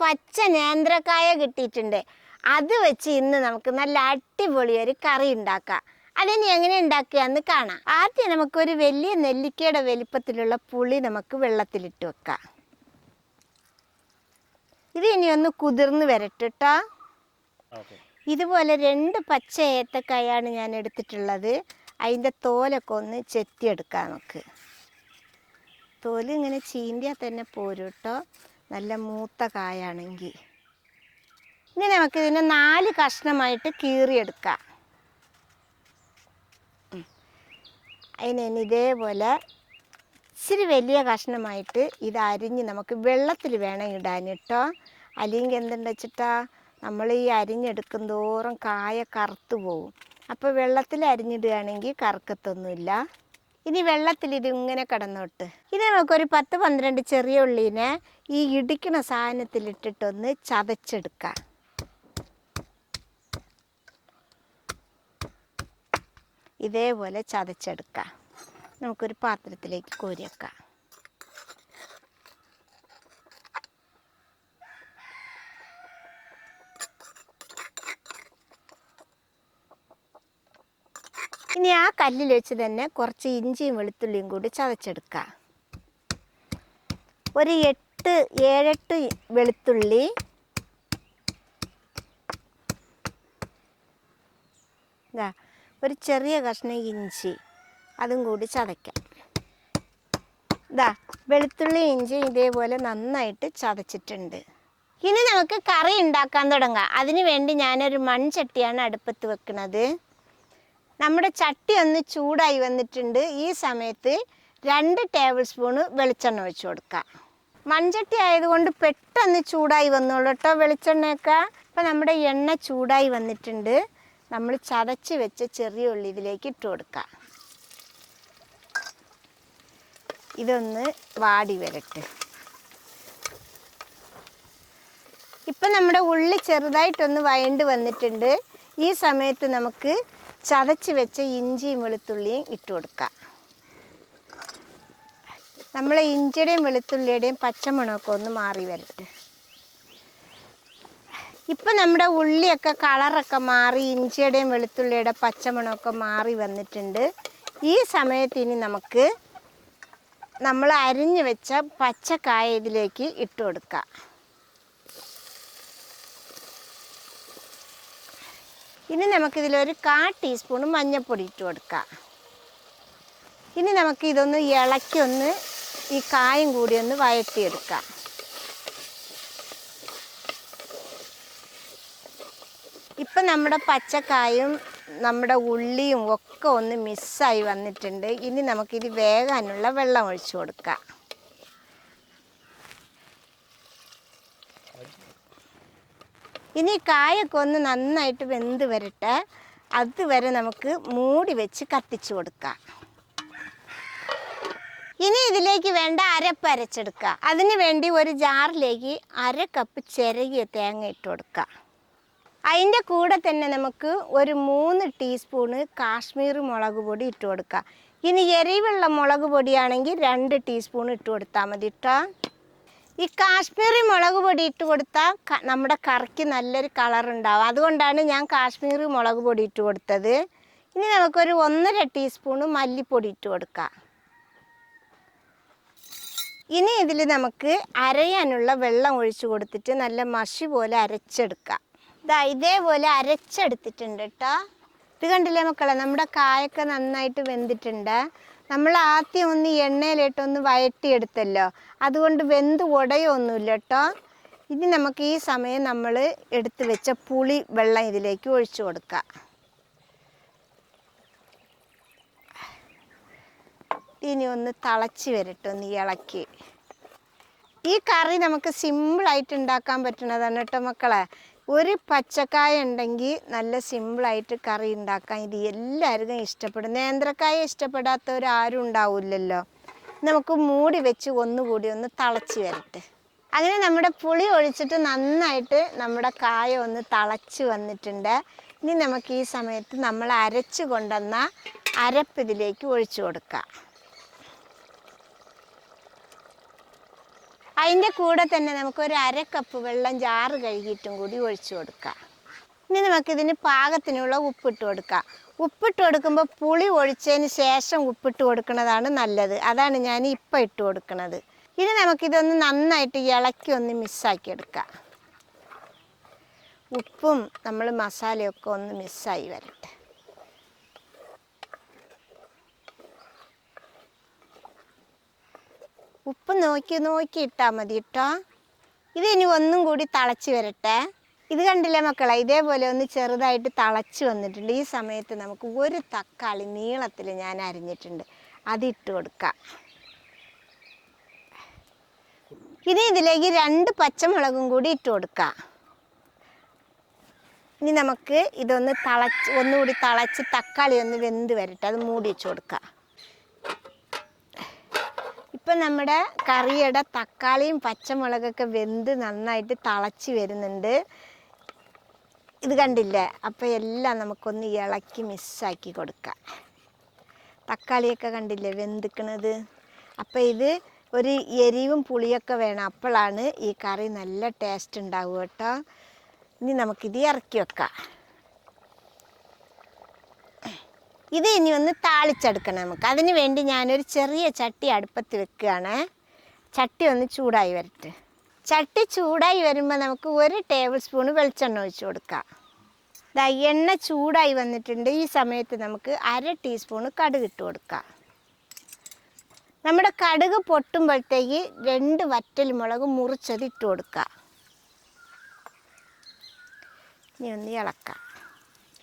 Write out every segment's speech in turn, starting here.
പച്ച നേന്ത്രക്കായ കിട്ടിയിട്ടുണ്ട്. അത് വെച്ച് ഇന്ന് നമുക്ക് നല്ല അടിപൊളി ഒരു കറി ഉണ്ടാക്കാം. അതിനി എങ്ങനെ ഉണ്ടാക്കുകയെന്ന് കാണാം. ആദ്യം നമുക്കൊരു വലിയ നെല്ലിക്കയുടെ വലിപ്പത്തിലുള്ള പുളി നമുക്ക് വെള്ളത്തിലിട്ട് വെക്കാം. ഇത് ഇനി ഒന്ന് കുതിർന്ന് വരട്ടെട്ടോ. ഇതുപോലെ 2 പച്ച ഏത്തക്കായാണ് ഞാൻ എടുത്തിട്ടുള്ളത്. അതിൻ്റെ തോലൊക്കെ ഒന്ന് ചെത്തിയെടുക്കാം. നമുക്ക് തോല് ഇങ്ങനെ ചീന്തിയാൽ തന്നെ പോരും കേട്ടോ, നല്ല മൂത്ത കായാണെങ്കിൽ. ഇനി നമുക്കിതിനെ 4 കഷ്ണമായിട്ട് കീറിയെടുക്കാം. അതിന് ഇതേപോലെ ഇച്ചിരി വലിയ കഷ്ണമായിട്ട് ഇത് അരിഞ്ഞ് നമുക്ക് വെള്ളത്തിൽ വേണം ഇടാൻ കേട്ടോ. അല്ലെങ്കിൽ എന്തുണ്ട് വെച്ചിട്ടാ, നമ്മൾ ഈ അരിഞ്ഞെടുക്കും തോറും കായ കറുത്തു പോവും. അപ്പോൾ വെള്ളത്തിൽ അരിഞ്ഞിടുകയാണെങ്കിൽ കറുക്കത്തൊന്നുമില്ല. ഇനി വെള്ളത്തിൽ ഇത് ഇങ്ങനെ കിടന്നോട്ട്. ഇത് നമുക്കൊരു 10-12 ചെറിയ ഉള്ളീനെ ഈ ഇടിക്കണ സാധനത്തിലിട്ടിട്ടൊന്ന് ചതച്ചെടുക്കാം. ഇതേപോലെ ചതച്ചെടുക്കാം. നമുക്കൊരു പാത്രത്തിലേക്ക് കോരി വെക്കാം. ഇനി ആ കല്ലിൽ വെച്ച് തന്നെ കുറച്ച് ഇഞ്ചിയും വെളുത്തുള്ളിയും കൂടി ചതച്ചെടുക്കാം. ഒരു 7-8 വെളുത്തുള്ളി, ഒരു ചെറിയ കഷ്ണം ഇഞ്ചി, അതും കൂടി ചതയ്ക്കാം. വെളുത്തുള്ളി ഇഞ്ചി ഇതേപോലെ നന്നായിട്ട് ചതച്ചിട്ടുണ്ട്. ഇനി നമുക്ക് കറി ഉണ്ടാക്കാൻ തുടങ്ങാം. അതിന് വേണ്ടി ഞാനൊരു മൺചട്ടിയാണ് അടുപ്പത്ത് വെക്കുന്നത്. നമ്മുടെ ചട്ടി ഒന്ന് ചൂടായി വന്നിട്ടുണ്ട്. ഈ സമയത്ത് 2 ടേബിൾ സ്പൂണ് വെളിച്ചെണ്ണ ഒഴിച്ചു കൊടുക്കാം. മൺചട്ടി ആയതുകൊണ്ട് പെട്ടെന്ന് ചൂടായി വന്നോളൂ കേട്ടോ വെളിച്ചെണ്ണയൊക്കെ. ഇപ്പം നമ്മുടെ എണ്ണ ചൂടായി വന്നിട്ടുണ്ട്. നമ്മൾ ചതച്ച് വെച്ച ചെറിയ ഉള്ളി ഇതിലേക്ക് ഇട്ട് കൊടുക്കാം. ഇതൊന്ന് വാടി വരട്ടെ. ഇപ്പം നമ്മുടെ ഉള്ളി ചെറുതായിട്ടൊന്ന് വഴണ്ട് വന്നിട്ടുണ്ട്. ഈ സമയത്ത് നമുക്ക് ചതച്ച് വെച്ച ഇഞ്ചിയും വെളുത്തുള്ളിയും ഇട്ട് കൊടുക്കാം. നമ്മൾ ഇഞ്ചിയുടെയും വെളുത്തുള്ളിയുടെയും പച്ചമണമൊക്കെ ഒന്ന് മാറി വരട്ടെ. ഇപ്പം നമ്മുടെ ഉള്ളിയൊക്കെ കളറൊക്കെ മാറി ഇഞ്ചിയുടെയും വെളുത്തുള്ളിയുടെ പച്ചമണമൊക്കെ മാറി വന്നിട്ടുണ്ട്. ഈ സമയത്ത് ഇനി നമുക്ക് നമ്മൾ അരിഞ്ഞു വെച്ച പച്ചക്കായ ഇതിലേക്ക് ഇട്ട് കൊടുക്കാം. ഇനി നമുക്കിതിലൊരു 1/4 ടീസ്പൂൺ മഞ്ഞൾപ്പൊടി ഇട്ട് കൊടുക്കാം. ഇനി നമുക്ക് ഇതൊന്ന് ഇളക്കി ഒന്ന് ഈ കായം കൂടി ഒന്ന് വഴറ്റിയെടുക്കാം. ഇപ്പം നമ്മുടെ പച്ചക്കായും നമ്മുടെ ഉള്ളിയും ഒക്കെ ഒന്ന് മിക്സായി വന്നിട്ടുണ്ട്. ഇനി നമുക്കിത് വേകാനുള്ള വെള്ളം ഒഴിച്ചു കൊടുക്കാം. ഇനി കായൊക്കെ ഒന്ന് നന്നായിട്ട് വെന്ത് വരട്ടെ. അതുവരെ നമുക്ക് മൂടി വെച്ച് കത്തിച്ചു കൊടുക്കാം. ഇനി ഇതിലേക്ക് വേണ്ട അരപ്പ് അരച്ചെടുക്കുക. അതിന് വേണ്ടി ഒരു ജാറിലേക്ക് 1/2 കപ്പ് ചിരകിയ തേങ്ങ ഇട്ട് കൊടുക്കുക. അതിൻ്റെ കൂടെ തന്നെ നമുക്ക് ഒരു 3 ടീസ്പൂണ് കാശ്മീർ മുളക് പൊടി ഇട്ട് കൊടുക്കുക. ഇനി എരിവുള്ള മുളക് പൊടിയാണെങ്കിൽ 2 ടീസ്പൂൺ ഇട്ട് കൊടുത്താൽ മതി കേട്ടോ. ഈ കാശ്മീരി മുളക് പൊടി ഇട്ട് കൊടുത്താൽ നമ്മുടെ കറിക്ക് നല്ലൊരു കളറുണ്ടാവും. അതുകൊണ്ടാണ് ഞാൻ കാശ്മീരി മുളക് പൊടി ഇട്ട് കൊടുത്തത്. ഇനി നമുക്കൊരു 1.5 ടീസ്പൂണ് മല്ലിപ്പൊടി ഇട്ട് കൊടുക്കാം. ഇനി ഇതിൽ നമുക്ക് അരയാനുള്ള വെള്ളം ഒഴിച്ചു കൊടുത്തിട്ട് നല്ല മഷി പോലെ അരച്ചെടുക്കാം. ഇതേപോലെ അരച്ചെടുത്തിട്ടുണ്ട് കേട്ടോ. ഇത് കണ്ടില്ലേ മക്കളെ, നമ്മുടെ കായൊക്കെ നന്നായിട്ട് വെന്തിട്ടുണ്ട്. നമ്മൾ ആദ്യം ഒന്ന് എണ്ണയിലിട്ടൊന്ന് വഴറ്റിയെടുത്തല്ലോ, അതുകൊണ്ട് വെന്ത് ഉടയൊന്നുമില്ല കേട്ടോ. ഇനി നമുക്ക് ഈ സമയം നമ്മൾ എടുത്ത് വെച്ച പുളി വെള്ളം ഇതിലേക്ക് ഒഴിച്ചു കൊടുക്കാം. ഇനി ഒന്ന് തിളച്ച് വരട്ടെ, ഒന്ന് ഇളക്കി. ഈ കറി നമുക്ക് സിമ്പിളായിട്ട് ഉണ്ടാക്കാൻ പറ്റുന്നതാണ് കേട്ടോ മക്കളെ. ഒരു പച്ചക്കായ ഉണ്ടെങ്കിൽ നല്ല സിമ്പിളായിട്ട് കറി ഉണ്ടാക്കാൻ ഇത് എല്ലാവർക്കും ഇഷ്ടപ്പെടും. നേന്ത്രക്കായ ഇഷ്ടപ്പെടാത്തവരാരും ഉണ്ടാവില്ലല്ലോ. നമുക്ക് മൂടി വെച്ച് ഒന്നുകൂടി ഒന്ന് തിളച്ച് വരട്ടെ. അങ്ങനെ നമ്മുടെ പുളി ഒഴിച്ചിട്ട് നന്നായിട്ട് നമ്മുടെ കായ ഒന്ന് തിളച്ച് വന്നിട്ടുണ്ട്. ഇനി നമുക്ക് ഈ സമയത്ത് നമ്മൾ അരച്ച് കൊണ്ടുവന്ന അരപ്പ് ഇതിലേക്ക് ഒഴിച്ചു കൊടുക്കാം. അതിൻ്റെ കൂടെ തന്നെ നമുക്കൊരു 1/2 കപ്പ് വെള്ളം ജാറ് കഴുകിയിട്ടും കൂടി ഒഴിച്ചു കൊടുക്കാം. ഇനി നമുക്കിതിന് പാകത്തിനുള്ള ഉപ്പിട്ട് കൊടുക്കാം. ഉപ്പിട്ട് കൊടുക്കുമ്പോൾ പുളി ഒഴിച്ചതിന് ശേഷം ഉപ്പിട്ട് കൊടുക്കുന്നതാണ് നല്ലത്. അതാണ് ഞാൻ ഇപ്പം ഇട്ട് കൊടുക്കുന്നത്. ഇനി നമുക്കിതൊന്ന് നന്നായിട്ട് ഇളക്കി ഒന്ന് മിക്സാക്കി എടുക്കാം. ഉപ്പും നമ്മൾ മസാലയൊക്കെ ഒന്ന് മിക്സായി വരട്ടെ. ഉപ്പ് നോക്കി ഇട്ടാൽ മതി കേട്ടോ. ഇത് ഇനി ഒന്നും കൂടി തിളച്ച് വരട്ടെ. ഇത് കണ്ടില്ലേ മക്കളെ, ഇതേപോലെ ഒന്ന് ചെറുതായിട്ട് തിളച്ച് വന്നിട്ടുണ്ട്. ഈ സമയത്ത് നമുക്ക് ഒരു തക്കാളി നീളത്തിൽ ഞാൻ അരിഞ്ഞിട്ടുണ്ട്, അതിട്ട് കൊടുക്കാം. ഇനി ഇതിലേക്ക് 2 പച്ചമുളകും കൂടി ഇട്ട് കൊടുക്കാം. ഇനി നമുക്ക് ഇതൊന്ന് ഒന്നുകൂടി തിളച്ച് തക്കാളി ഒന്ന് വെന്ത് വരട്ടെ. അത് മൂടി വെച്ച് കൊടുക്കാം. ഇപ്പം നമ്മുടെ കറിയുടെ തക്കാളിയും പച്ചമുളകൊക്കെ വെന്ത് നന്നായിട്ട് തിളച്ച് വരുന്നുണ്ട്. ഇത് കണ്ടില്ലേ? അപ്പോൾ എല്ലാം നമുക്കൊന്ന് ഇളക്കി മിക്സാക്കി കൊടുക്കാം. തക്കാളിയൊക്കെ കണ്ടില്ലേ വെന്തിക്കണത്? അപ്പോൾ ഇത് ഒരു എരിവും പുളിയൊക്കെ വേണം, അപ്പോഴാണ് ഈ കറി നല്ല ടേസ്റ്റ് ഉണ്ടാവുക കേട്ടോ. ഇനി നമുക്കിത് ഇറക്കി വെക്കാം. ഇത് ഇനി ഒന്ന് താളിച്ചെടുക്കണം നമുക്ക്. അതിന് വേണ്ടി ഞാനൊരു ചെറിയ ചട്ടി അടുപ്പത്ത് വെക്കുകയാണ്. ചട്ടി ഒന്ന് ചൂടായി വരട്ടെ. ചട്ടി ചൂടായി വരുമ്പോൾ നമുക്ക് 1 ടേബിൾ സ്പൂൺ വെളിച്ചെണ്ണ ഒഴിച്ച് കൊടുക്കാം. ദാ എണ്ണ ചൂടായി വന്നിട്ടുണ്ട്. ഈ സമയത്ത് നമുക്ക് 1/2 ടീസ്പൂൺ കടുക് ഇട്ട് കൊടുക്കാം. നമ്മുടെ കടുക് പൊട്ടുമ്പോഴത്തേക്ക് 2 വറ്റൽമുളക് മുറിച്ചത് ഇട്ട് കൊടുക്കാം. ഇനി ഒന്ന് ഇളക്കാം.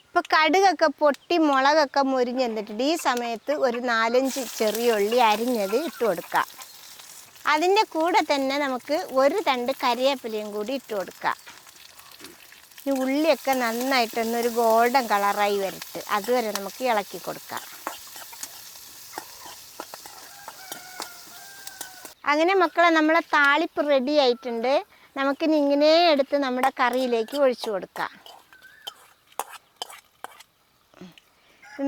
ഇപ്പോൾ കടുകൊക്കെ പൊട്ടി മുളകൊക്കെ മുരിഞ്ഞ് വന്നിട്ടുണ്ട്. ഈ സമയത്ത് ഒരു 4-5 ചെറിയ ഉള്ളി അരിഞ്ഞത് ഇട്ട് കൊടുക്കാം. അതിൻ്റെ കൂടെ തന്നെ നമുക്ക് 1 തണ്ട് കരിവേപ്പിലയും കൂടി ഇട്ട് കൊടുക്കാം. ഈ ഉള്ളിയൊക്കെ നന്നായിട്ടൊന്നൊരു ഗോൾഡൻ കളറായി വരട്ടെ. അതുവരെ നമുക്ക് ഇളക്കി കൊടുക്കാം. അങ്ങനെ മക്കളെ, നമ്മളെ താളിപ്പ് റെഡി ആയിട്ടുണ്ട്. നമുക്കിനി ഇങ്ങനെ എടുത്ത് നമ്മുടെ കറിയിലേക്ക് ഒഴിച്ചു കൊടുക്കാം.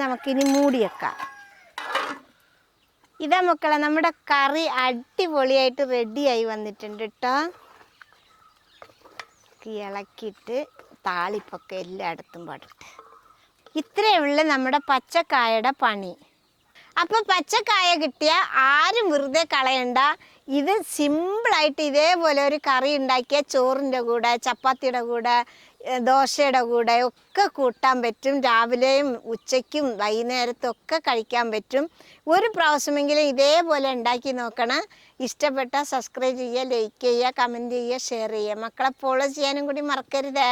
നമുക്കിനി മൂടി വെക്കാം. ഇതാ മക്കളെ, നമ്മുടെ കറി അടിപൊളിയായിട്ട് റെഡിയായി വന്നിട്ടുണ്ട് കേട്ടോ. ഇളക്കിയിട്ട് താളിപ്പൊക്കെ എല്ലായിടത്തും പടട്ടെ. ഇത്രയേ ഉള്ളൂ നമ്മുടെ പച്ചക്കായയുടെ പണി. അപ്പോൾ പച്ചക്കായ കിട്ടിയ ആരും വെറുതെ കളയണ്ട. ഇത് സിമ്പിളായിട്ട് ഇതേപോലെ ഒരു കറി ഉണ്ടാക്കിയ ചോറിൻ്റെ കൂടെ, ചപ്പാത്തിയുടെ കൂടെ, ദോശയുടെ കൂടെ ഒക്കെ കൂട്ടാൻ പറ്റും. രാവിലെയും ഉച്ചയ്ക്കും വൈകുന്നേരത്തും ഒക്കെ കഴിക്കാൻ പറ്റും. ഒരു പ്രാവശ്യമെങ്കിലും ഇതേപോലെ ഉണ്ടാക്കി നോക്കണം. ഇഷ്ടപ്പെട്ടാൽ സബ്സ്ക്രൈബ് ചെയ്യുക, ലൈക്ക് ചെയ്യുക, കമൻറ്റ് ചെയ്യുക, ഷെയർ ചെയ്യുക. മക്കളെ ഫോളോ ചെയ്യാനും കൂടി മറക്കരുതേ.